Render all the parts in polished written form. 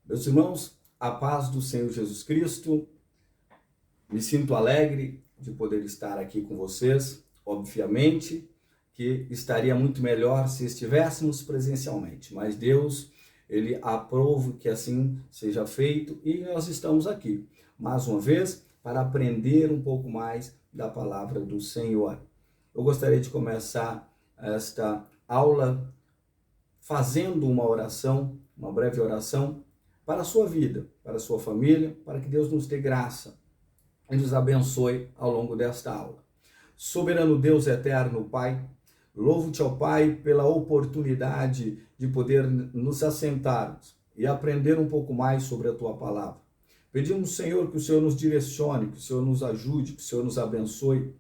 Meus irmãos, a paz do Senhor Jesus Cristo, me sinto alegre de poder estar aqui com vocês. Obviamente que estaria muito melhor se estivéssemos presencialmente, mas Deus, Ele aprova que assim seja feito e nós estamos aqui, mais uma vez, para aprender um pouco mais da palavra do Senhor. Eu gostaria de começar esta aula fazendo uma oração, uma breve oração, para a sua vida, para a sua família, para que Deus nos dê graça e nos abençoe ao longo desta aula. Soberano Deus eterno, Pai, louvo-te, ó Pai, pela oportunidade de poder nos assentarmos e aprender um pouco mais sobre a tua palavra. Pedimos, Senhor, que o Senhor nos direcione, que o Senhor nos ajude, que o Senhor nos abençoe.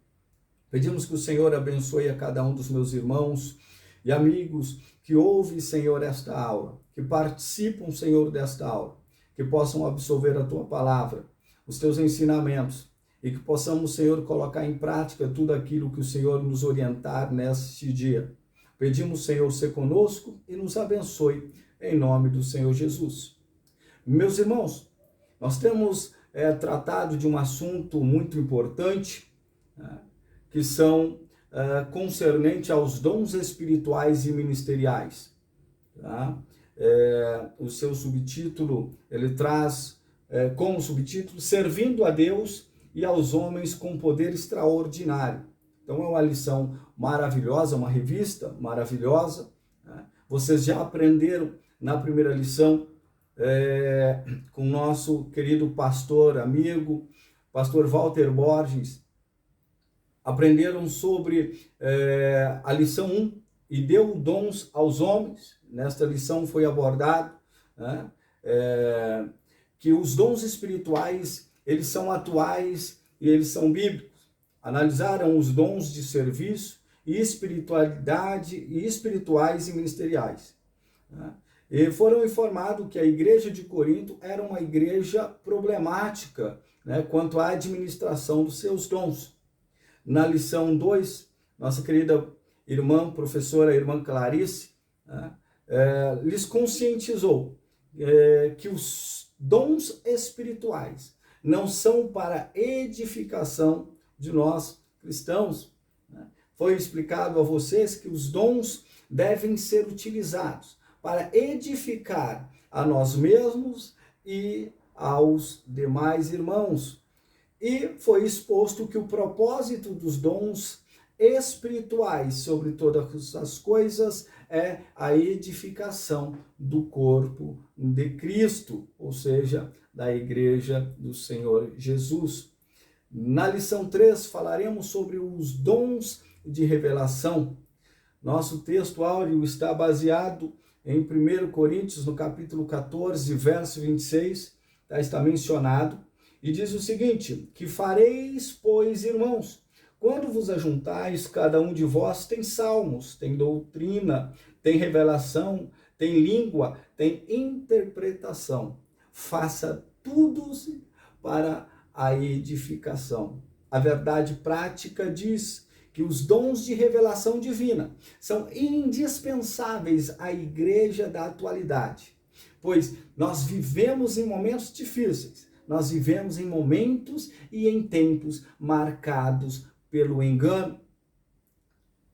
Pedimos que o Senhor abençoe a cada um dos meus irmãos e amigos que ouvem, Senhor, esta aula, que participam, Senhor, desta aula, que possam absorver a tua palavra, os teus ensinamentos, e que possamos, Senhor, colocar em prática tudo aquilo que o Senhor nos orientar neste dia. Pedimos, Senhor, ser conosco e nos abençoe, em nome do Senhor Jesus. Meus irmãos, nós temos tratado de um assunto muito importante, que são concernente aos dons espirituais e ministeriais. Tá? O seu subtítulo, ele traz como subtítulo, servindo a Deus e aos homens com poder extraordinário. Então é uma lição maravilhosa, uma revista maravilhosa. Né? Vocês já aprenderam na primeira lição com o nosso querido pastor, amigo, pastor Walter Borges, aprenderam sobre a lição 1, e deu dons aos homens. Nesta lição foi abordado que os dons espirituais, eles são atuais e eles são bíblicos. Analisaram os dons de serviço e espiritualidade e espirituais e ministeriais. E foram informados que a igreja de Corinto era uma igreja problemática, quanto à administração dos seus dons. Na lição 2, nossa querida irmã, professora, irmã Clarice, lhes conscientizou que os dons espirituais não são para edificação de nós cristãos. Foi explicado a vocês que os dons devem ser utilizados para edificar a nós mesmos e aos demais irmãos. E foi exposto que o propósito dos dons espirituais sobre todas as coisas é a edificação do corpo de Cristo, ou seja, da igreja do Senhor Jesus. Na lição 3 falaremos sobre os dons de revelação. Nosso texto áureo está baseado em 1 Coríntios, no capítulo 14, verso 26, está mencionado. E diz o seguinte, que fareis, pois, irmãos, quando vos ajuntais, cada um de vós tem salmos, tem doutrina, tem revelação, tem língua, tem interpretação. Faça tudo para a edificação. A verdade prática diz que os dons de revelação divina são indispensáveis à igreja da atualidade, pois nós vivemos em momentos difíceis. Nós vivemos em momentos e em tempos marcados pelo engano.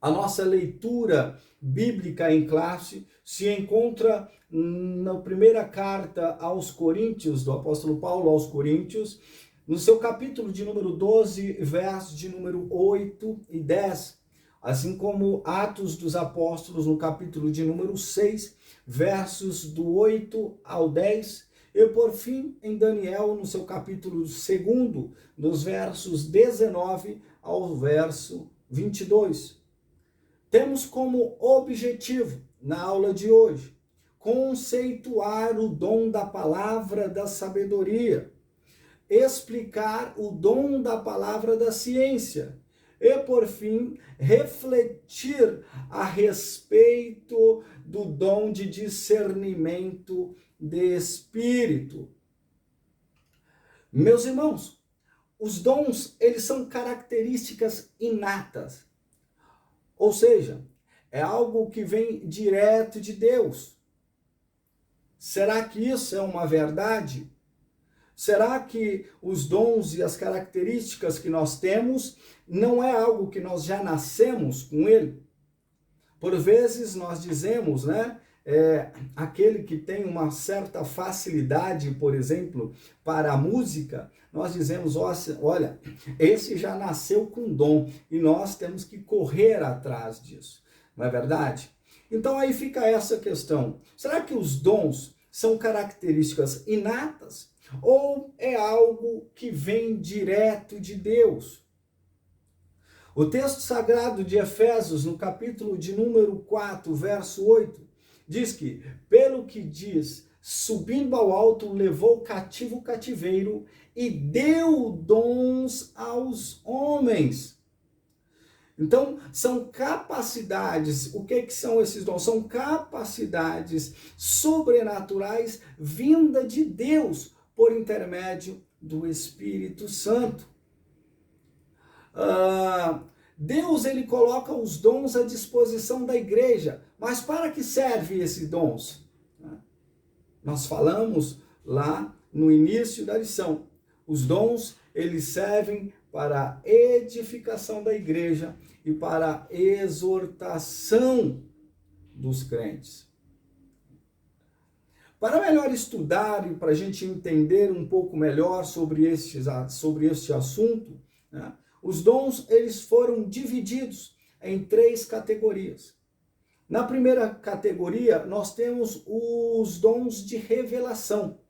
A nossa leitura bíblica em classe se encontra na primeira carta aos Coríntios, do apóstolo Paulo aos Coríntios, no seu capítulo de número 12, versos de número 8 e 10, assim como Atos dos Apóstolos, no capítulo de número 6, versos do 8 ao 10, e por fim, em Daniel, no seu capítulo 2, dos versos 19 ao verso 22. Temos como objetivo, na aula de hoje, conceituar o dom da palavra da sabedoria, explicar o dom da palavra da ciência e, por fim, refletir a respeito do dom de discernimento de espírito. Meus irmãos, os dons, eles são características inatas, ou seja, é algo que vem direto de Deus. Será que isso é uma verdade? Será que os dons e as características que nós temos não é algo que nós já nascemos com ele? Por vezes nós dizemos, né? Aquele que tem uma certa facilidade, por exemplo, para a música, nós dizemos, olha, esse já nasceu com dom e nós temos que correr atrás disso, não é verdade? Então aí fica essa questão, será que os dons são características inatas ou é algo que vem direto de Deus? O texto sagrado de Efésios, no capítulo de número 4, verso 8, diz que, pelo que diz, subindo ao alto, levou cativo o cativeiro e deu dons aos homens. Então, são capacidades, o que são esses dons? São capacidades sobrenaturais vinda de Deus por intermédio do Espírito Santo. Deus, ele coloca os dons à disposição da igreja, mas para que servem esses dons? Nós falamos lá no início da lição, os dons, eles servem para a edificação da igreja e para a exortação dos crentes. Para melhor estudar e para a gente entender um pouco melhor sobre este assunto, né, os dons, eles foram divididos em 3 categorias. Na primeira categoria, nós temos os dons de revelação.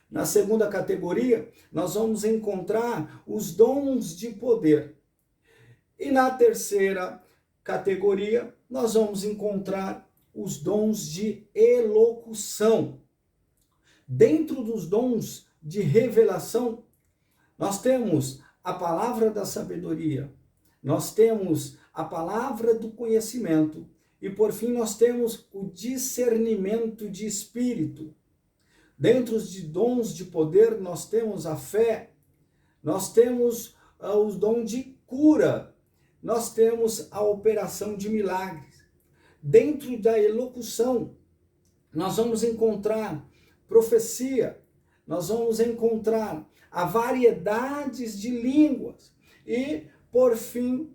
Na segunda categoria, nós vamos encontrar os dons de poder. E na terceira categoria, nós vamos encontrar os dons de elocução. Dentro dos dons de revelação, nós temos a palavra da sabedoria, nós temos a palavra do conhecimento e, por fim, nós temos o discernimento de espírito. Dentro dos dons de poder, nós temos a fé, nós temos os dons de cura, nós temos a operação de milagres. Dentro da elocução, nós vamos encontrar profecia, nós vamos encontrar a variedades de línguas e, por fim,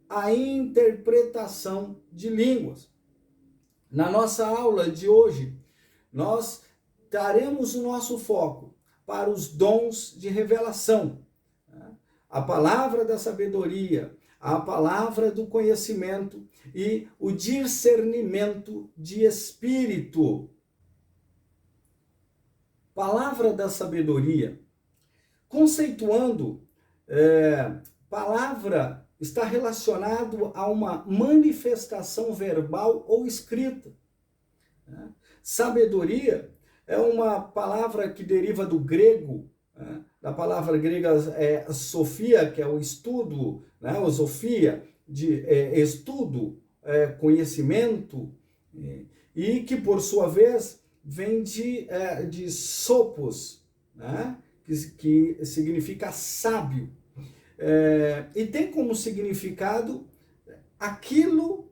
a interpretação de línguas. Na nossa aula de hoje, nós daremos o nosso foco para os dons de revelação, a palavra da sabedoria, a palavra do conhecimento e o discernimento de espírito. Palavra da sabedoria. Conceituando, palavra está relacionado a uma manifestação verbal ou escrita. Sabedoria é uma palavra que deriva do grego, da palavra grega sofia, que é o estudo, ou sofia, de estudo, conhecimento, e que, por sua vez, vem de sopos, que significa sábio, e tem como significado aquilo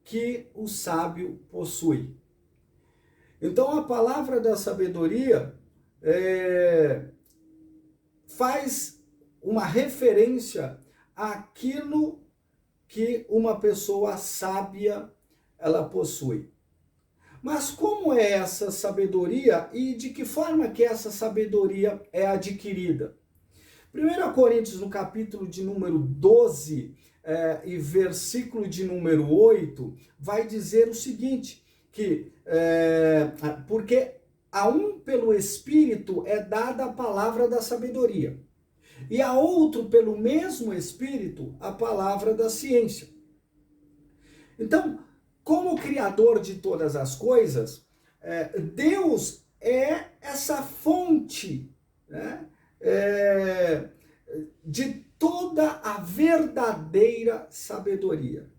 que o sábio possui. Então, a palavra da sabedoria faz uma referência àquilo que uma pessoa sábia ela possui. Mas como é essa sabedoria e de que forma que essa sabedoria é adquirida? 1 Coríntios, no capítulo de número 12 e versículo de número 8, vai dizer o seguinte, que porque a um pelo Espírito é dada a palavra da sabedoria, e a outro pelo mesmo Espírito a palavra da ciência. Então, como Criador de todas as coisas, Deus é essa fonte, de toda a verdadeira sabedoria.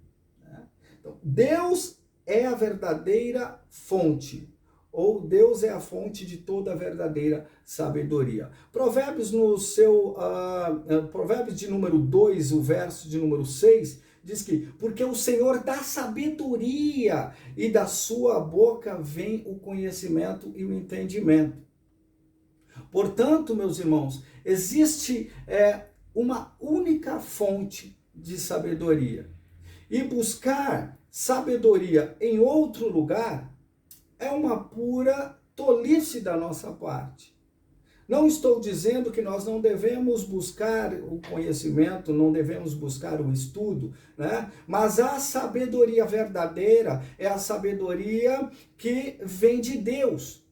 Então, Deus é a verdadeira fonte, ou Deus é a fonte de toda a verdadeira sabedoria. Provérbios, Provérbios de número 2, o verso de número 6, diz que, porque o Senhor dá sabedoria e da sua boca vem o conhecimento e o entendimento. Portanto, meus irmãos, existe uma única fonte de sabedoria. E buscar sabedoria em outro lugar é uma pura tolice da nossa parte. Não estou dizendo que nós não devemos buscar o conhecimento, não devemos buscar o estudo, né? Mas a sabedoria verdadeira é a sabedoria que vem de Deus.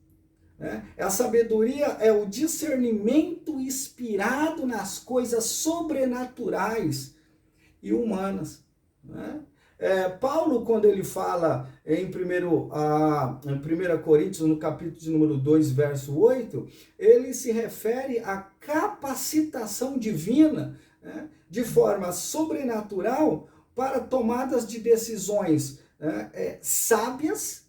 A sabedoria é o discernimento inspirado nas coisas sobrenaturais e humanas. Paulo, quando ele fala em 1 Coríntios, no capítulo de número 2, verso 8, ele se refere à capacitação divina, de forma sobrenatural para tomadas de decisões sábias,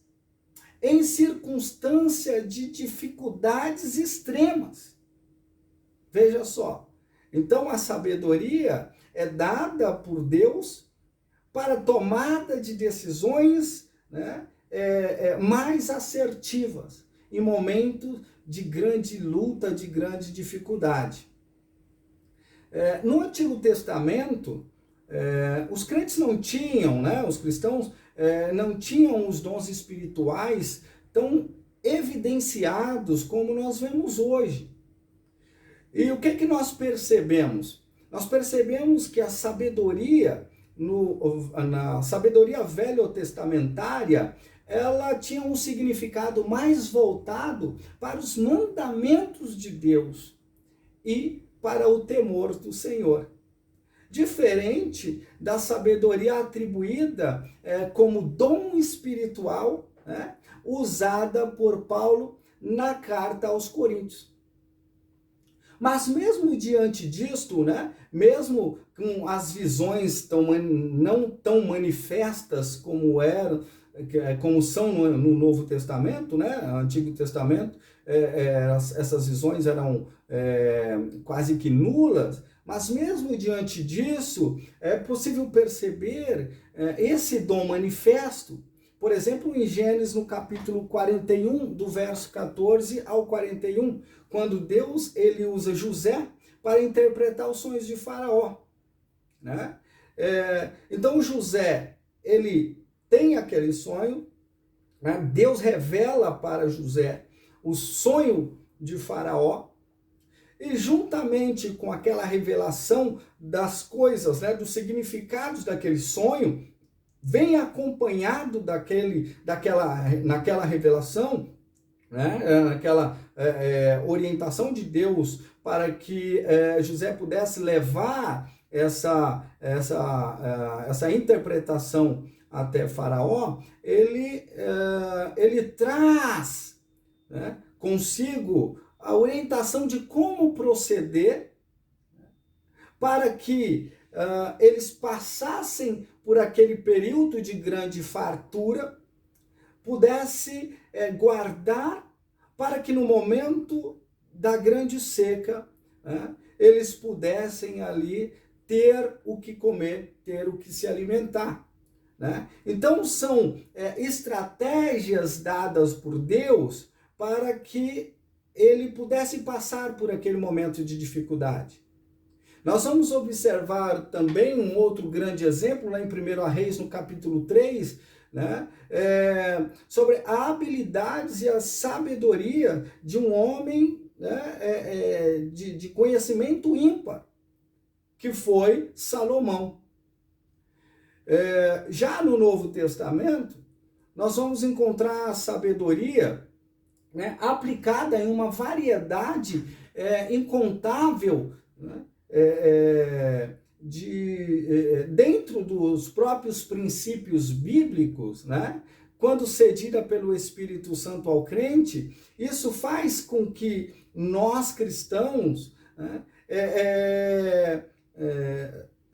em circunstância de dificuldades extremas. Veja só. Então, a sabedoria é dada por Deus para tomada de decisões mais assertivas, em momentos de grande luta, de grande dificuldade. No Antigo Testamento, os crentes não tinham, os cristãos não tinham os dons espirituais tão evidenciados como nós vemos hoje. E o que nós percebemos? Nós percebemos que a sabedoria, na sabedoria velho-testamentária, ela tinha um significado mais voltado para os mandamentos de Deus e para o temor do Senhor. Diferente da sabedoria atribuída como dom espiritual, usada por Paulo na carta aos Coríntios. Mas mesmo diante disto, mesmo com as visões não tão manifestas como são no Novo Testamento, no Antigo Testamento, essas visões eram quase que nulas, mas mesmo diante disso, é possível perceber esse dom manifesto. Por exemplo, em Gênesis, no capítulo 41, do verso 14 ao 41, quando Deus ele usa José para interpretar os sonhos de Faraó. Então, José, ele tem aquele sonho, Deus revela para José o sonho de Faraó, e juntamente com aquela revelação das coisas, dos significados daquele sonho, vem acompanhado naquela revelação, naquela orientação de Deus para que José pudesse levar essa interpretação até Faraó. Ele traz consigo a orientação de como proceder para que eles passassem por aquele período de grande fartura, pudesse guardar para que no momento da grande seca, eles pudessem ali ter o que comer, ter o que se alimentar. Então são estratégias dadas por Deus para que ele pudesse passar por aquele momento de dificuldade. Nós vamos observar também um outro grande exemplo lá em 1 Reis, no capítulo 3, sobre a habilidades e a sabedoria de um homem de conhecimento ímpar, que foi Salomão. Já no Novo Testamento, nós vamos encontrar a sabedoria aplicada em uma variedade incontável, dentro dos próprios princípios bíblicos, quando cedida pelo Espírito Santo ao crente, isso faz com que nós cristãos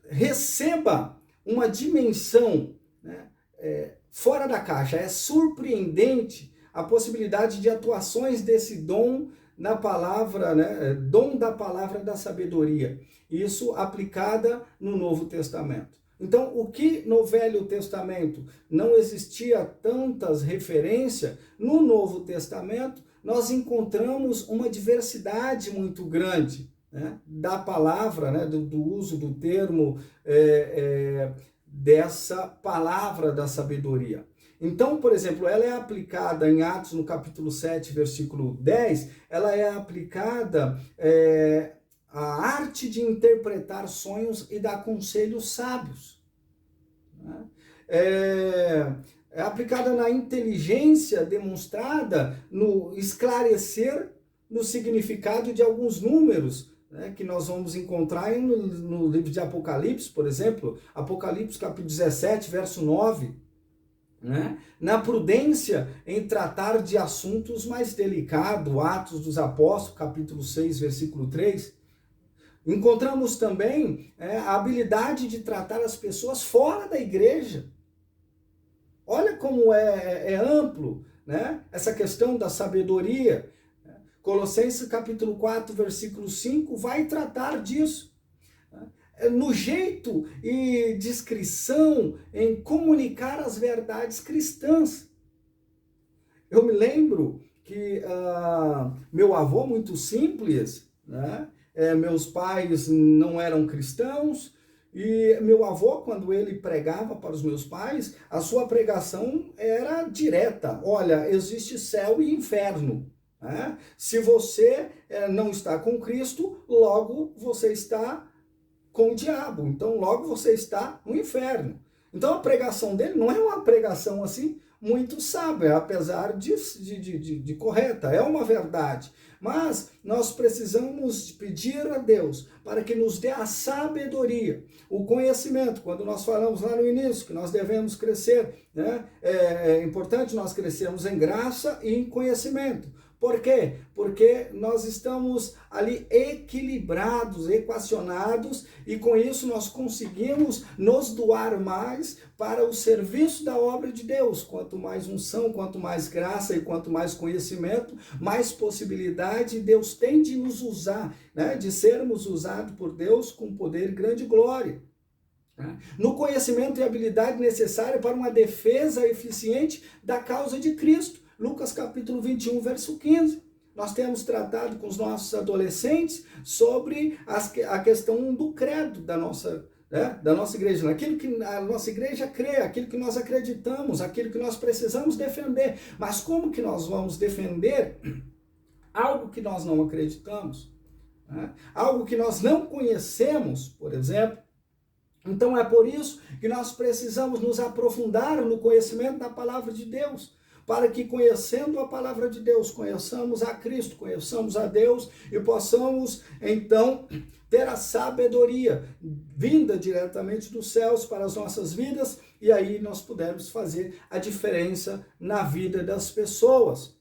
receba uma dimensão fora da caixa. É surpreendente a possibilidade de atuações desse dom na palavra, dom da palavra da sabedoria. Isso aplicada no Novo Testamento. Então, o que no Velho Testamento não existia tantas referências, no Novo Testamento nós encontramos uma diversidade muito grande, né, da palavra, né, do uso do termo, dessa palavra da sabedoria. Então, por exemplo, ela é aplicada em Atos, no capítulo 7, versículo 10, ela é aplicada a arte de interpretar sonhos e dar conselhos sábios. Né? É aplicada na inteligência demonstrada no esclarecer no significado de alguns números, né, que nós vamos encontrar no livro de Apocalipse, por exemplo, Apocalipse capítulo 17, verso 9. Né? Na prudência em tratar de assuntos mais delicados, Atos dos Apóstolos, capítulo 6, versículo 3. Encontramos também a habilidade de tratar as pessoas fora da igreja. Olha como é amplo, né, essa questão da sabedoria. Colossenses capítulo 4, versículo 5 vai tratar disso. No jeito e discrição em comunicar as verdades cristãs. Eu me lembro que meu avô, muito simples, né? Meus pais não eram cristãos, e meu avô, quando ele pregava para os meus pais, a sua pregação era direta. Olha, existe céu e inferno. Né? Se você não está com Cristo, logo você está com o diabo, então logo você está no inferno. Então a pregação dele não é uma pregação assim muito sábia, apesar de correta, é uma verdade. Mas nós precisamos pedir a Deus para que nos dê a sabedoria, o conhecimento. Quando nós falamos lá no início que nós devemos crescer, né? É importante nós crescermos em graça e em conhecimento. Por quê? Porque nós estamos ali equilibrados, equacionados, e com isso nós conseguimos nos doar mais para o serviço da obra de Deus. Quanto mais unção, quanto mais graça e quanto mais conhecimento, mais possibilidade Deus tem de nos usar, né? De sermos usados por Deus com poder e grande glória. No conhecimento e habilidade necessária para uma defesa eficiente da causa de Cristo. Lucas capítulo 21, verso 15. Nós temos tratado com os nossos adolescentes sobre a questão do credo da nossa igreja, naquilo que a nossa igreja crê, aquilo que nós acreditamos, aquilo que nós precisamos defender. Mas como que nós vamos defender algo que nós não acreditamos? Né? Algo que nós não conhecemos, por exemplo? Então é por isso que nós precisamos nos aprofundar no conhecimento da palavra de Deus, para que, conhecendo a palavra de Deus, conheçamos a Cristo, conheçamos a Deus e possamos, então, ter a sabedoria vinda diretamente dos céus para as nossas vidas, e aí nós pudermos fazer a diferença na vida das pessoas.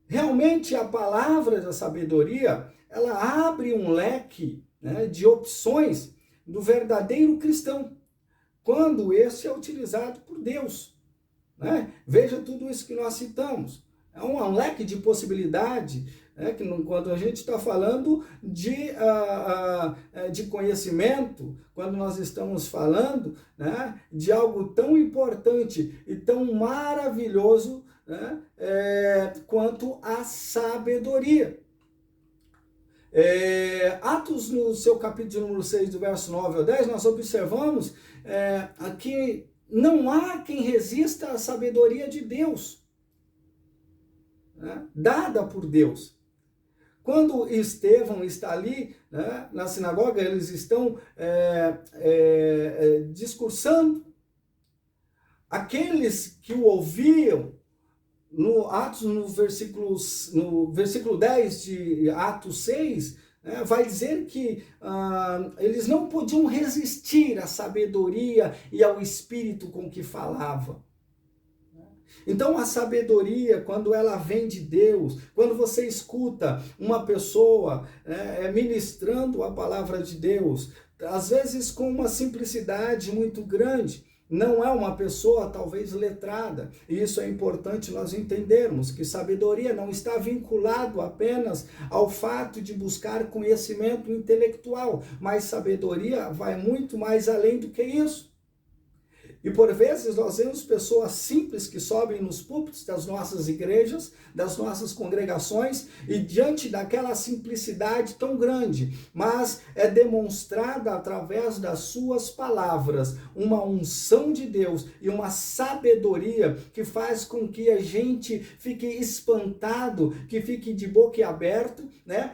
Realmente, a palavra da sabedoria, ela abre um leque, né, de opções do verdadeiro cristão, quando esse é utilizado por Deus. Né? Veja tudo isso que nós citamos. É um leque de possibilidade, né? Que quando a gente está falando de conhecimento, quando nós estamos falando, né, de algo tão importante e tão maravilhoso, né, quanto a sabedoria. Atos, no seu capítulo número 6, do verso 9 ao 10, nós observamos aqui não há quem resista à sabedoria de Deus, né, dada por Deus. Quando Estevão está ali, né, na sinagoga, eles estão discursando. Aqueles que o ouviam, no versículo 10 de Atos 6, vai dizer que eles não podiam resistir à sabedoria e ao espírito com que falava. Então a sabedoria, quando ela vem de Deus, quando você escuta uma pessoa ministrando a palavra de Deus, às vezes com uma simplicidade muito grande, não é uma pessoa talvez letrada. E isso é importante nós entendermos, que sabedoria não está vinculado apenas ao fato de buscar conhecimento intelectual, mas sabedoria vai muito mais além do que isso. E por vezes nós vemos pessoas simples que sobem nos púlpitos das nossas igrejas, das nossas congregações, e diante daquela simplicidade tão grande, mas é demonstrada através das suas palavras uma unção de Deus e uma sabedoria que faz com que a gente fique espantado, que fique de boca aberta, né?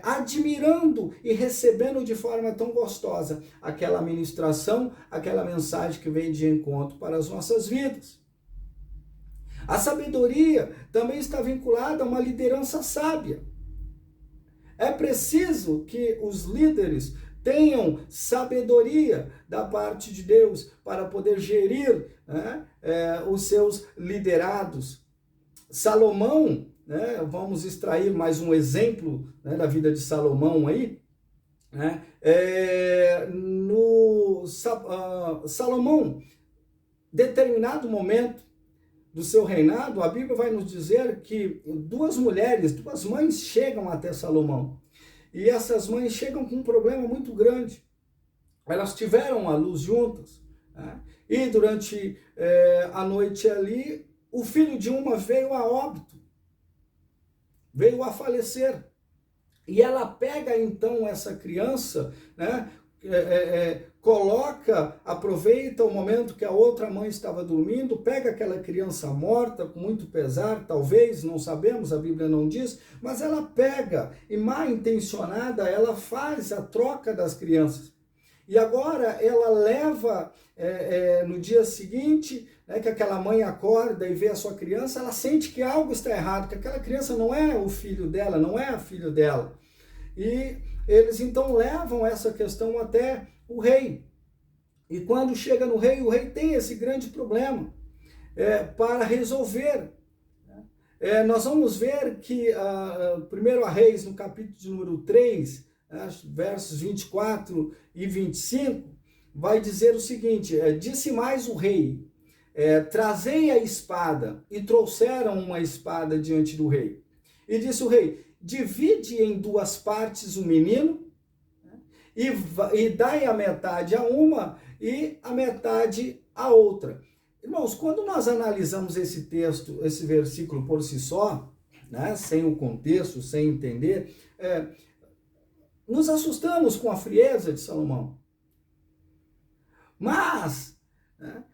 Admirando e recebendo de forma tão gostosa aquela ministração, aquela mensagem que vem de encontro para as nossas vidas. A sabedoria também está vinculada a uma liderança sábia. É preciso que os líderes tenham sabedoria da parte de Deus para poder gerir, né, os seus liderados. Salomão, né, vamos extrair mais um exemplo, né, da vida de Salomão aí, né, Salomão, determinado momento do seu reinado, a Bíblia vai nos dizer que duas mães chegam até Salomão. E essas mães chegam com um problema muito grande. Elas tiveram a luz juntas, né? E durante a noite ali, o filho de uma veio a óbito, veio a falecer. E ela pega então essa criança, né? Aproveita o momento que a outra mãe estava dormindo, pega aquela criança morta, com muito pesar, talvez, não sabemos, a Bíblia não diz, mas ela pega e mal intencionada, ela faz a troca das crianças. E agora ela leva, no dia seguinte, né, que aquela mãe acorda e vê a sua criança, ela sente que algo está errado, que aquela criança não é o filho dela, não é a filha dela. E eles então levam essa questão até o rei. E quando chega no rei, o rei tem esse grande problema para resolver. Nós vamos ver que, primeiro a Reis, no capítulo de número 3, versos 24 e 25, vai dizer o seguinte: disse mais o rei, trazei a espada, e trouxeram uma espada diante do rei. E disse o rei: divide em duas partes o menino, e dai a metade a uma e a metade a outra. Irmãos, quando nós analisamos esse texto, esse versículo por si só, né, sem o contexto, sem entender, nos assustamos com a frieza de Salomão. Mas, né,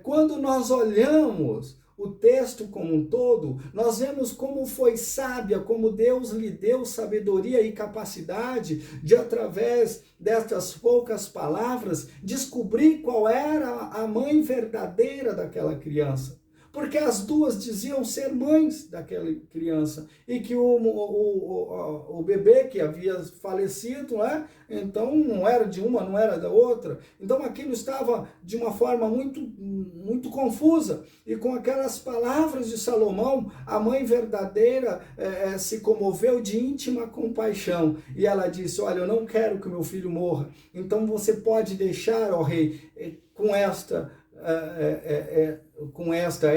quando nós olhamos o texto como um todo, nós vemos como foi sábia, como Deus lhe deu sabedoria e capacidade de, através destas poucas palavras, descobrir qual era a mãe verdadeira daquela criança. Porque as duas diziam ser mães daquela criança, e que o bebê que havia falecido, né, então não era de uma, não era da outra. Então aquilo estava de uma forma muito, muito confusa. E com aquelas palavras de Salomão, a mãe verdadeira se comoveu de íntima compaixão. E ela disse: olha, eu não quero que o meu filho morra. Então você pode deixar, ó rei, com esta...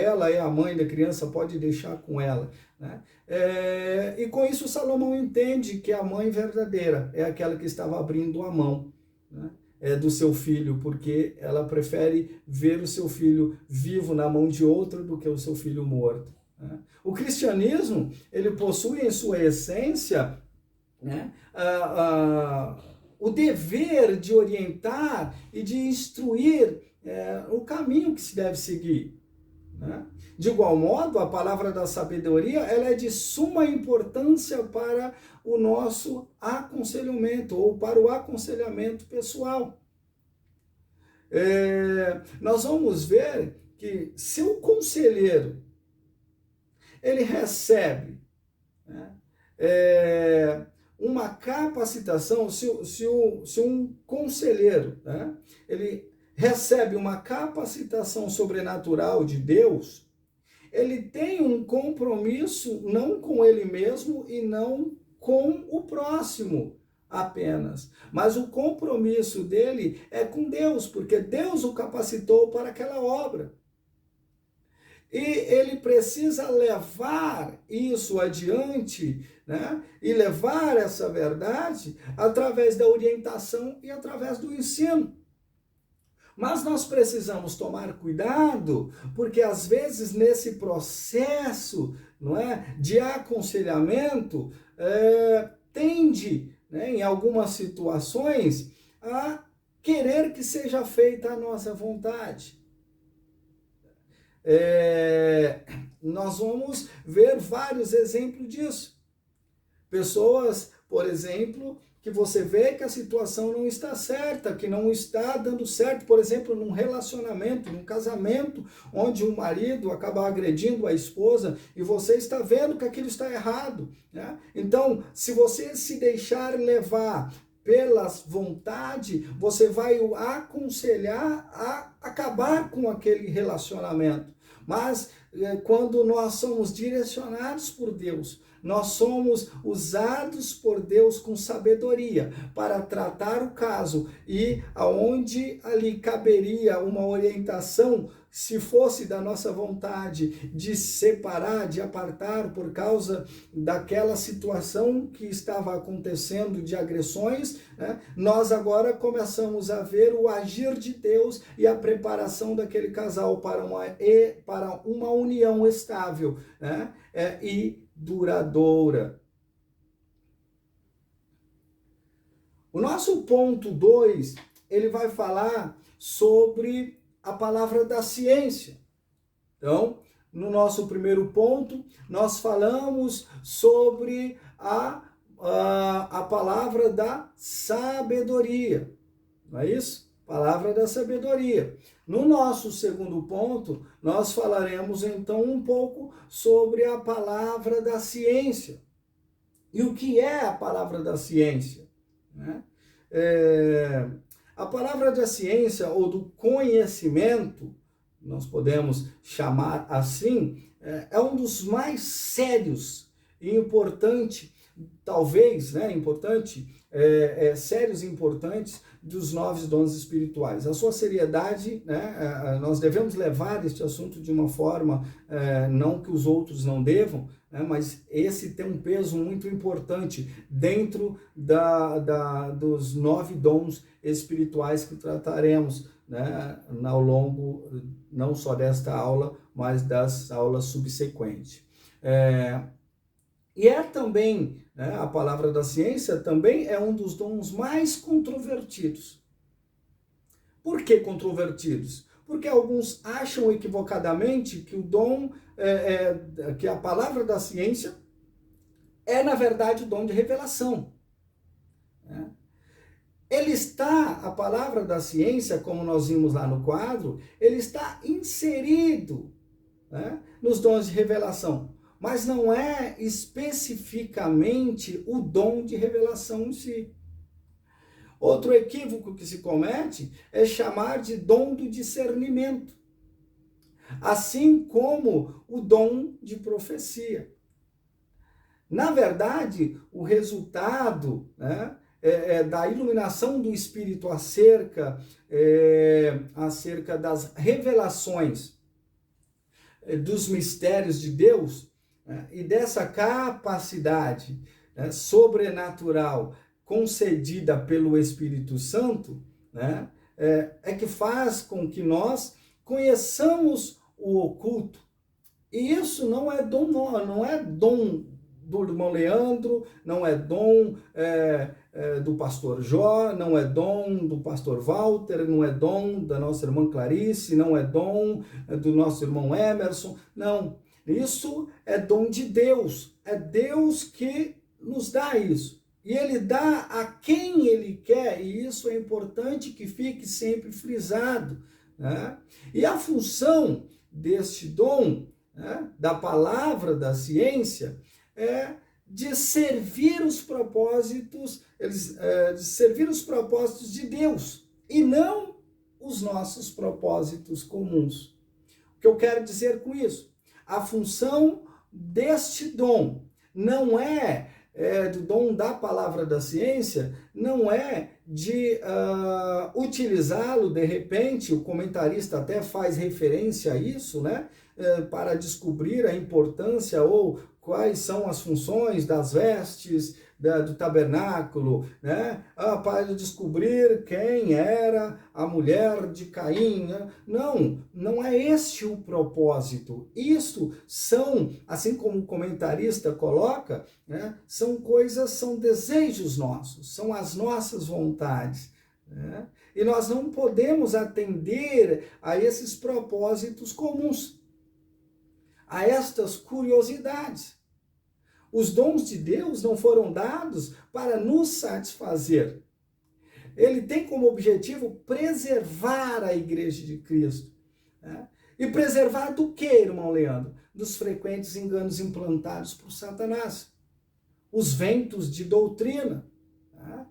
ela é a mãe da criança, pode deixar com ela, né? E com isso Salomão entende que a mãe verdadeira é aquela que estava abrindo a mão, né, do seu filho, porque ela prefere ver o seu filho vivo na mão de outra do que o seu filho morto, né? O cristianismo, ele possui em sua essência, né, o dever de orientar e de instruir o caminho que se deve seguir, né? De igual modo, a palavra da sabedoria, ela é de suma importância para o nosso aconselhamento, ou para o aconselhamento pessoal. Nós vamos ver que se o conselheiro ele recebe, né, uma capacitação, se um conselheiro, né, ele recebe uma capacitação sobrenatural de Deus, ele tem um compromisso não com ele mesmo e não com o próximo apenas, mas o compromisso dele é com Deus, porque Deus o capacitou para aquela obra. E ele precisa levar isso adiante, né? E levar essa verdade através da orientação e através do ensino. Mas nós precisamos tomar cuidado, porque às vezes nesse processo, não é, de aconselhamento, tende, né, em algumas situações, a querer que seja feita a nossa vontade. Nós vamos ver vários exemplos disso. Pessoas, por exemplo, que você vê que a situação não está certa, que não está dando certo, por exemplo, num relacionamento, num casamento, onde o marido acaba agredindo a esposa e você está vendo que aquilo está errado, né? Então, se você se deixar levar pela vontade, você vai o aconselhar a acabar com aquele relacionamento. Mas quando nós somos direcionados por Deus, nós somos usados por Deus com sabedoria para tratar o caso, e aonde ali caberia uma orientação, se fosse da nossa vontade de separar, de apartar por causa daquela situação que estava acontecendo de agressões, né? Nós agora começamos a ver o agir de Deus e a preparação daquele casal para uma união estável, né? E duradoura. O nosso ponto 2, ele vai falar sobre a palavra da ciência. Então, no nosso primeiro ponto, nós falamos sobre a palavra da sabedoria. Não é isso? Palavra da sabedoria. No nosso segundo ponto, nós falaremos então um pouco sobre a palavra da ciência. E o que é a palavra da ciência? Né? A palavra da ciência ou do conhecimento, nós podemos chamar assim, é um dos mais sérios e importante, talvez, né, sérios e importantes dos 9 dons espirituais. A sua seriedade, né, nós devemos levar este assunto de uma forma, não que os outros não devam, né, mas esse tem um peso muito importante dentro dos 9 dons espirituais que trataremos, né, ao longo não só desta aula, mas das aulas subsequentes. E também, né, a palavra da ciência também é um dos dons mais controvertidos. Por que controvertidos? Porque alguns acham equivocadamente que o dom, que a palavra da ciência é, na verdade, o dom de revelação. Né? A palavra da ciência, como nós vimos lá no quadro, ele está inserido, né, nos dons de revelação, mas não é especificamente o dom de revelação em si. Outro equívoco que se comete é chamar de dom do discernimento, assim como o dom de profecia. Na verdade, o resultado, né, da iluminação do Espírito acerca das revelações dos mistérios de Deus, né, e dessa capacidade, né, sobrenatural concedida pelo Espírito Santo, né, que faz com que nós conheçamos o oculto. E isso não é dom do irmão Leandro, não é dom do pastor Jó, não é dom do pastor Walter, não é dom da nossa irmã Clarice, não é dom do nosso irmão Emerson, não. Isso é dom de Deus, é Deus que nos dá isso. E ele dá a quem ele quer, e isso é importante que fique sempre frisado, né? E a função deste dom, né, da palavra da ciência, é de servir os propósitos, de Deus, e não os nossos propósitos comuns. O que eu quero dizer com isso? A função deste dom não é do dom da palavra da ciência não é de utilizá-lo, de repente, o comentarista até faz referência a isso, né? Para descobrir a importância ou quais são as funções das vestes do tabernáculo, né? Para descobrir quem era a mulher de Caim. Né? Não é este o propósito. Isso são, assim como o comentarista coloca, né? São desejos nossos, são as nossas vontades. Né? E nós não podemos atender a esses propósitos comuns, a estas curiosidades. Os dons de Deus não foram dados para nos satisfazer. Ele tem como objetivo preservar a igreja de Cristo. Né? E preservar do que, irmão Leandro? Dos frequentes enganos implantados por Satanás. Os ventos de doutrina. Né?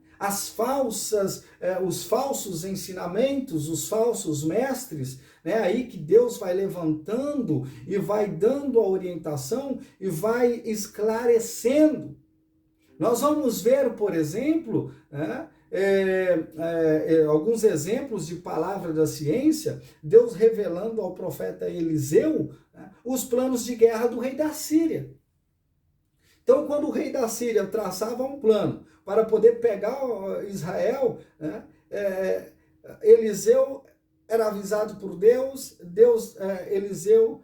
Os falsos ensinamentos, os falsos mestres, né? Aí que Deus vai levantando e vai dando a orientação e vai esclarecendo. Nós vamos ver, por exemplo, né? Alguns exemplos de palavra da ciência, Deus revelando ao profeta Eliseu, né? Os planos de guerra do rei da Síria. Então, quando o rei da Síria traçava um plano para poder pegar Israel, né, Eliseu era avisado por Deus, Eliseu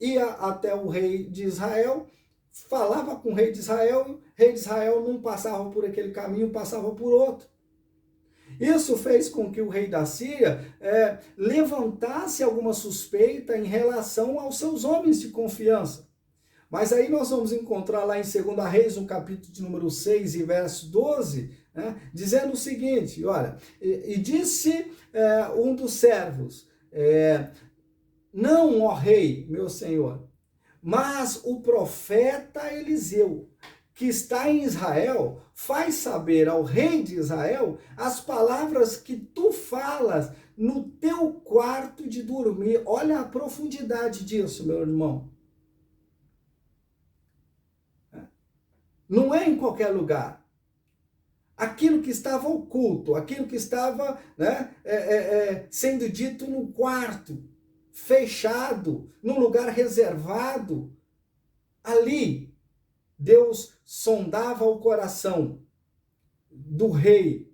ia até o rei de Israel, falava com o rei de Israel não passava por aquele caminho, passava por outro. Isso fez com que o rei da Síria levantasse alguma suspeita em relação aos seus homens de confiança. Mas aí nós vamos encontrar lá em 2 Reis, no capítulo de número 6 e verso 12, né, dizendo o seguinte, olha, e disse um dos servos, não, ó rei, meu senhor, mas o profeta Eliseu, que está em Israel, faz saber ao rei de Israel as palavras que tu falas no teu quarto de dormir. Olha a profundidade disso, meu irmão. Não é em qualquer lugar. Aquilo que estava oculto, aquilo que estava, né, sendo dito no quarto, fechado, num lugar reservado, ali Deus sondava o coração do rei.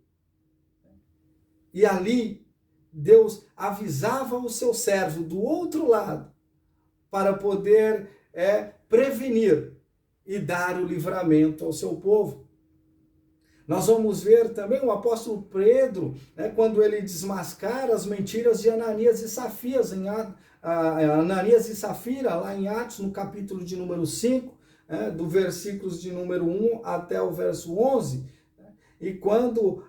E ali Deus avisava o seu servo do outro lado para poder prevenir e dar o livramento ao seu povo. Nós vamos ver também o apóstolo Pedro, né, quando ele desmascara as mentiras de Ananias e Safira, Ananias e Safira, lá em Atos, no capítulo de número 5, do versículos de número 1 até o verso 11, e quando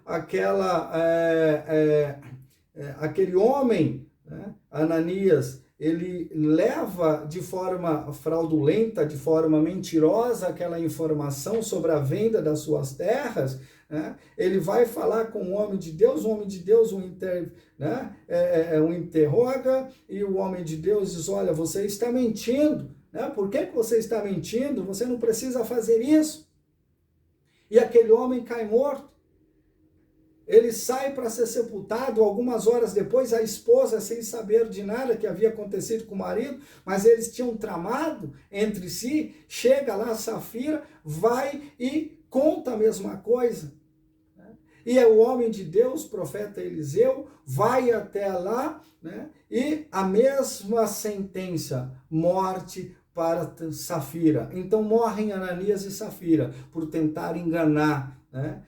aquele homem, né, Ananias, ele leva de forma fraudulenta, de forma mentirosa, aquela informação sobre a venda das suas terras, né? Ele vai falar com o homem de Deus o interroga, e o homem de Deus diz, olha, você está mentindo, né? Por que você está mentindo? Você não precisa fazer isso. E aquele homem cai morto. Ele sai para ser sepultado. Algumas horas depois, a esposa, sem saber de nada que havia acontecido com o marido, mas eles tinham tramado entre si, chega lá a Safira, vai e conta a mesma coisa. E o homem de Deus, profeta Eliseu, vai até lá, né, e a mesma sentença, morte para Safira. Então morrem Ananias e Safira por tentar enganar, né,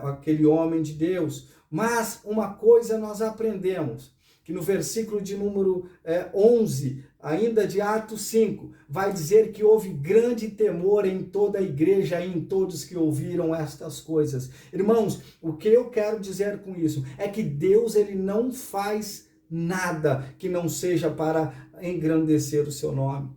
aquele homem de Deus. Mas uma coisa nós aprendemos, que no versículo de número 11, ainda de Atos 5, vai dizer que houve grande temor em toda a igreja e em todos que ouviram estas coisas. Irmãos, o que eu quero dizer com isso é que Deus, ele não faz nada que não seja para engrandecer o seu nome.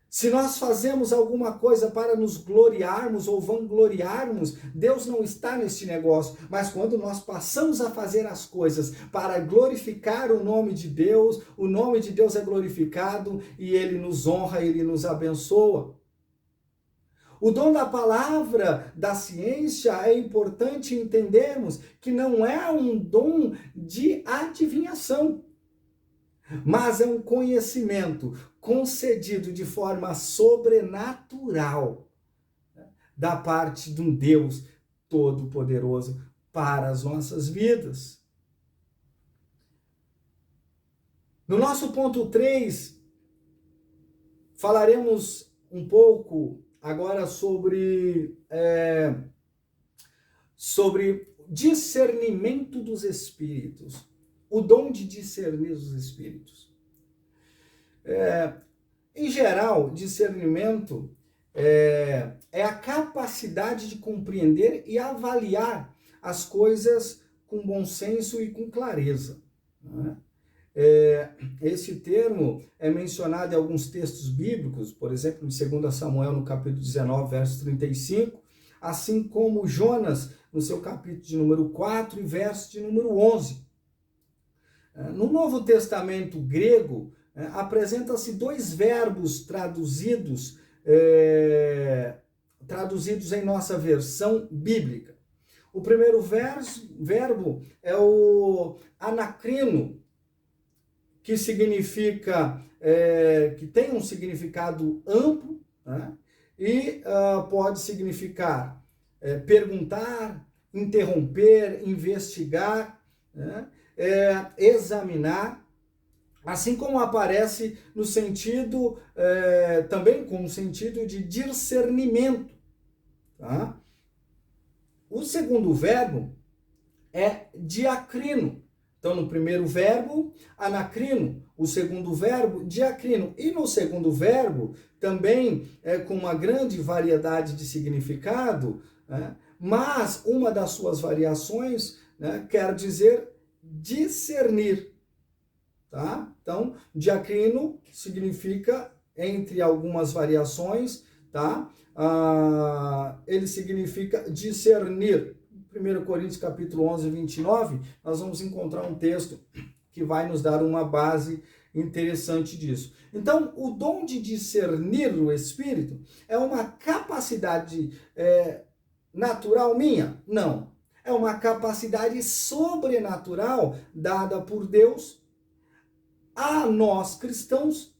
Se nós fazemos alguma coisa para nos gloriarmos ou vangloriarmos, Deus não está neste negócio. Mas quando nós passamos a fazer as coisas para glorificar o nome de Deus é glorificado e Ele nos honra, Ele nos abençoa. O dom da palavra, da ciência, é importante entendermos que não é um dom de adivinhação, mas é um conhecimento concedido de forma sobrenatural da parte de um Deus Todo-Poderoso para as nossas vidas. No nosso ponto 3, falaremos um pouco agora sobre discernimento dos espíritos, o dom de discernir os espíritos. Em geral, discernimento é a capacidade de compreender e avaliar as coisas com bom senso e com clareza, né? Esse termo é mencionado em alguns textos bíblicos, por exemplo, em 2 Samuel, no capítulo 19, verso 35, assim como Jonas, no seu capítulo de número 4 e verso de número 11. No Novo Testamento grego, apresenta-se dois verbos traduzidos em nossa versão bíblica. O primeiro verbo é o anacrino, que significa, que tem um significado amplo, né? E pode significar perguntar, interromper, investigar, né? Examinar, assim como aparece no sentido, também com o sentido de discernimento, tá? O segundo verbo é diacrino. Então, no primeiro verbo, anacrino, o segundo verbo, diacrino. E no segundo verbo, também com uma grande variedade de significado, né? Mas uma das suas variações, né, quer dizer discernir. Tá? Então, diacrino significa, entre algumas variações, tá? Ele significa discernir. 1 Coríntios capítulo 11, 29, nós vamos encontrar um texto que vai nos dar uma base interessante disso. Então, o dom de discernir o Espírito é uma capacidade natural minha? Não. É uma capacidade sobrenatural dada por Deus a nós cristãos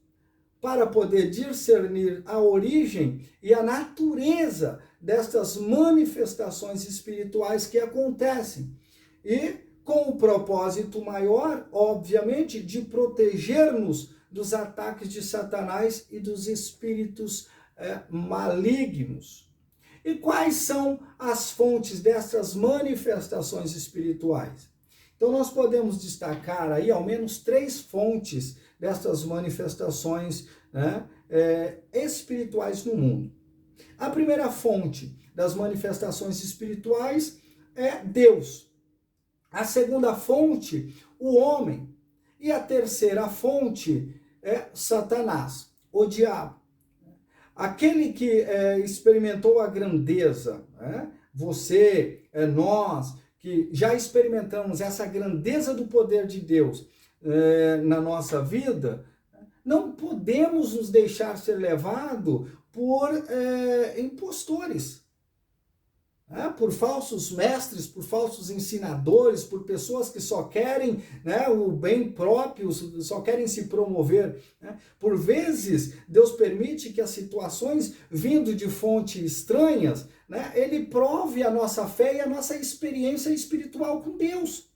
para poder discernir a origem e a natureza destas manifestações espirituais que acontecem. E com o propósito maior, obviamente, de proteger-nos dos ataques de Satanás e dos espíritos malignos. E quais são as fontes dessas manifestações espirituais? Então, nós podemos destacar aí ao menos 3 fontes dessas manifestações, né, espirituais no mundo. A primeira fonte das manifestações espirituais é Deus. A segunda fonte, o homem. E a terceira fonte é Satanás, o diabo. Aquele que experimentou a grandeza, né? Você, nós, que já experimentamos essa grandeza do poder de Deus na nossa vida, não podemos nos deixar ser levado por impostores, por falsos mestres, por falsos ensinadores, por pessoas que só querem, né, o bem próprio, só querem se promover, né? Por vezes, Deus permite que as situações vindo de fontes estranhas, né, Ele prove a nossa fé e a nossa experiência espiritual com Deus.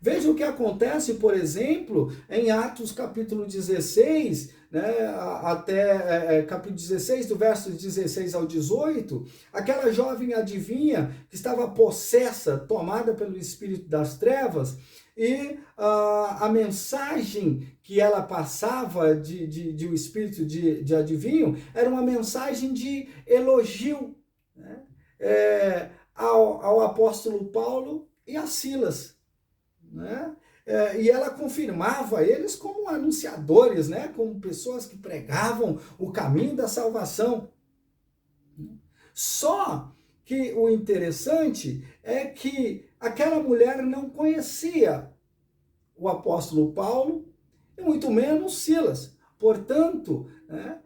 Veja o que acontece, por exemplo, em Atos capítulo 16, né, até capítulo 16, do verso 16 ao 18, aquela jovem adivinha que estava possessa, tomada pelo espírito das trevas, e a mensagem que ela passava de um espírito de adivinho era uma mensagem de elogio, né, ao apóstolo Paulo e a Silas, né? E ela confirmava eles como anunciadores, né? Como pessoas que pregavam o caminho da salvação. Só que o interessante é que aquela mulher não conhecia o apóstolo Paulo e muito menos Silas. Portanto, né,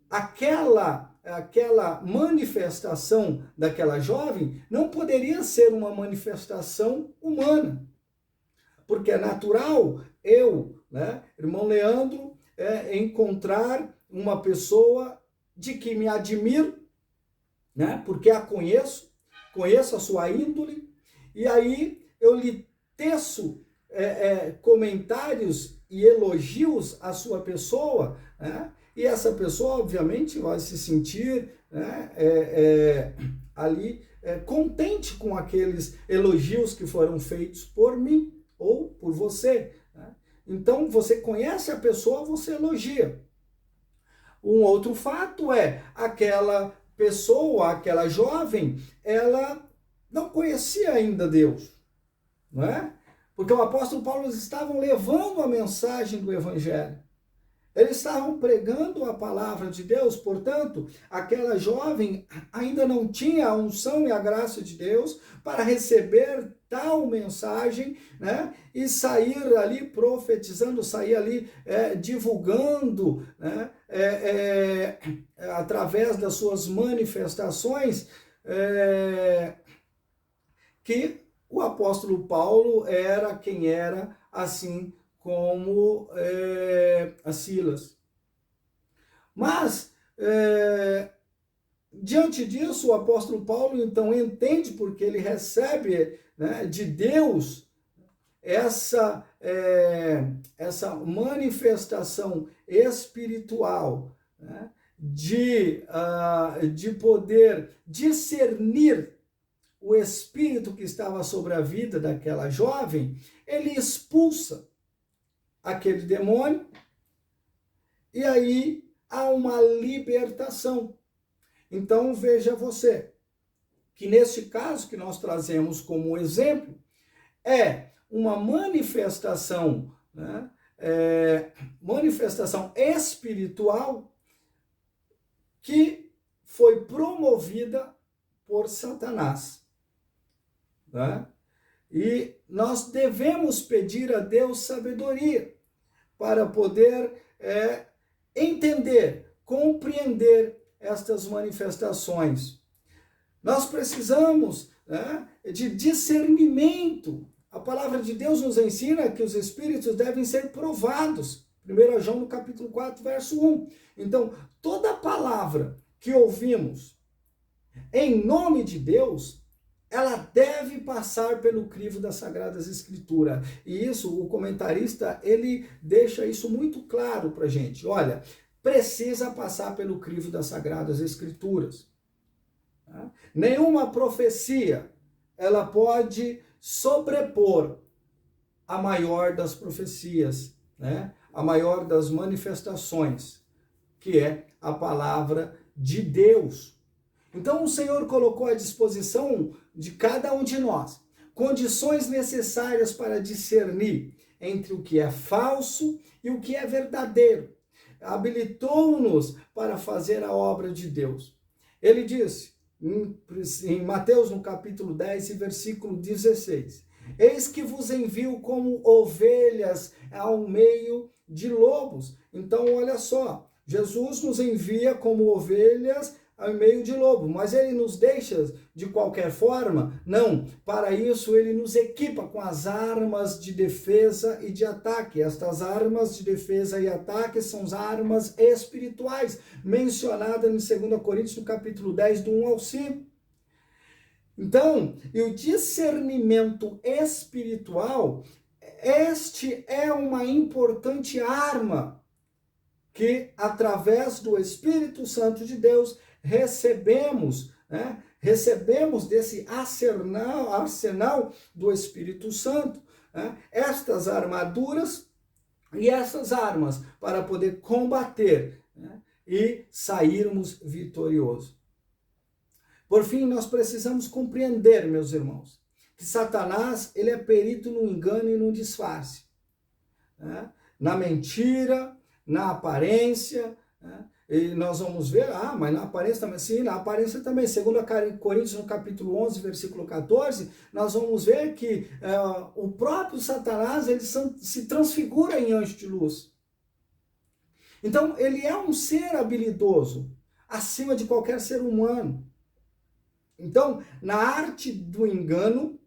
aquela aquela manifestação daquela jovem não poderia ser uma manifestação humana, porque é natural eu, né, irmão Leandro, encontrar uma pessoa de que me admiro, né, porque a conheço a sua índole, e aí eu lhe teço comentários e elogios à sua pessoa, né, e essa pessoa, obviamente, vai se sentir, né, ali contente com aqueles elogios que foram feitos por mim ou por você. Né? Então, você conhece a pessoa, você elogia. Um outro fato é aquela pessoa, aquela jovem, ela não conhecia ainda Deus, não é? Porque o apóstolo Paulo estavam levando a mensagem do Evangelho. Eles estavam pregando a palavra de Deus, portanto, aquela jovem ainda não tinha a unção e a graça de Deus para receber tal mensagem, né? E sair ali profetizando, sair ali divulgando, né? Através das suas manifestações, que o apóstolo Paulo era quem era, assim como a Silas. Mas, diante disso, o apóstolo Paulo, então, entende, porque ele recebe, né, de Deus essa manifestação espiritual, né, de poder discernir o espírito que estava sobre a vida daquela jovem. Ele expulsa aquele demônio, e aí há uma libertação. Então veja você, que neste caso que nós trazemos como exemplo, é uma manifestação, né, manifestação espiritual que foi promovida por Satanás. Né? E nós devemos pedir a Deus sabedoria para poder entender, compreender estas manifestações. Nós precisamos, né, de discernimento. A palavra de Deus nos ensina que os espíritos devem ser provados. 1 João no capítulo 4, verso 1. Então, toda palavra que ouvimos em nome de Deus, ela deve passar pelo crivo das Sagradas Escrituras. E isso, o comentarista, ele deixa isso muito claro para a gente. Olha, precisa passar pelo crivo das Sagradas Escrituras. Tá? Nenhuma profecia, ela pode sobrepor a maior das profecias, né? A maior das manifestações, que é a palavra de Deus. Então o Senhor colocou à disposição de cada um de nós condições necessárias para discernir entre o que é falso e o que é verdadeiro. Habilitou-nos para fazer a obra de Deus. Ele disse em Mateus, no capítulo 10, versículo 16: eis que vos envio como ovelhas ao meio de lobos. Então, olha só, Jesus nos envia como ovelhas ao meio de lobo, mas ele nos deixa de qualquer forma? Não. Para isso, ele nos equipa com as armas de defesa e de ataque. Estas armas de defesa e ataque são as armas espirituais, mencionadas em 2 Coríntios, no capítulo 10, do 1 ao 5. Então, e o discernimento espiritual, este é uma importante arma que, através do Espírito Santo de Deus, recebemos, né? Recebemos desse arsenal do Espírito Santo, né? Estas armaduras e essas armas para poder combater, né? E sairmos vitoriosos. Por fim, nós precisamos compreender, meus irmãos, que Satanás, ele é perito no engano e no disfarce, né? Na mentira, na aparência, né? E nós vamos ver, mas na aparência também, sim, na aparência também. Segundo Coríntios, no capítulo 11, versículo 14, nós vamos ver que o próprio Satanás, ele se transfigura em anjo de luz. Então, ele é um ser habilidoso. acima de qualquer ser humano. Então, na arte do engano,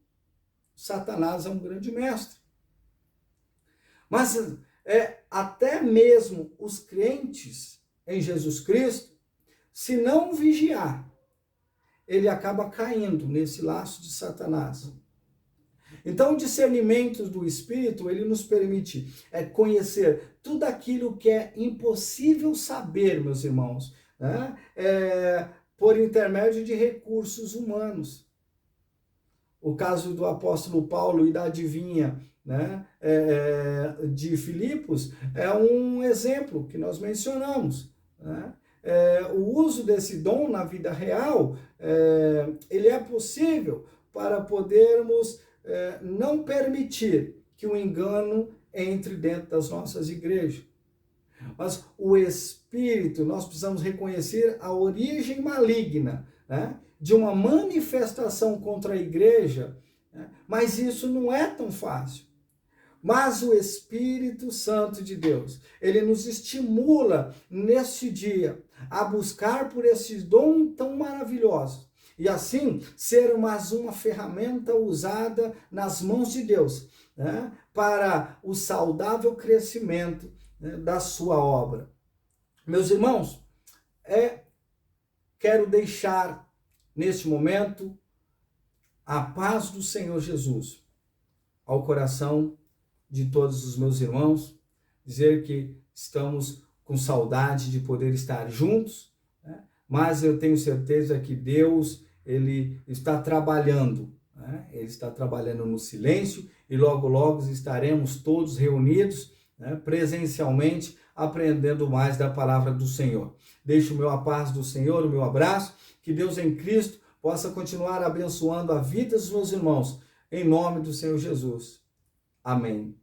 Satanás é um grande mestre. Mas até mesmo os crentes em Jesus Cristo, se não vigiar, ele acaba caindo nesse laço de Satanás. Então, o discernimento do Espírito, ele nos permite conhecer tudo aquilo que é impossível saber, meus irmãos, né? Por intermédio de recursos humanos. O caso do apóstolo Paulo e da adivinha, né, de Filipos é um exemplo que nós mencionamos, né? O uso desse dom na vida real, ele é possível para podermos não permitir que o engano entre dentro das nossas igrejas. Mas o Espírito, nós precisamos reconhecer a origem maligna, né, de uma manifestação contra a igreja, né, mas isso não é tão fácil. Mas o Espírito Santo de Deus, ele nos estimula neste dia a buscar por esse dom tão maravilhoso e assim ser mais uma ferramenta usada nas mãos de Deus, né, para o saudável crescimento, né, da sua obra. Meus irmãos, quero deixar neste momento a paz do Senhor Jesus ao coração de todos os meus irmãos, dizer que estamos com saudade de poder estar juntos, né? Mas eu tenho certeza que Deus, ele está trabalhando, né? Ele está trabalhando no silêncio e logo, logo estaremos todos reunidos, né, presencialmente, aprendendo mais da palavra do Senhor. Deixo a paz do Senhor, o meu abraço, que Deus em Cristo possa continuar abençoando a vida dos meus irmãos, em nome do Senhor Jesus. Amém.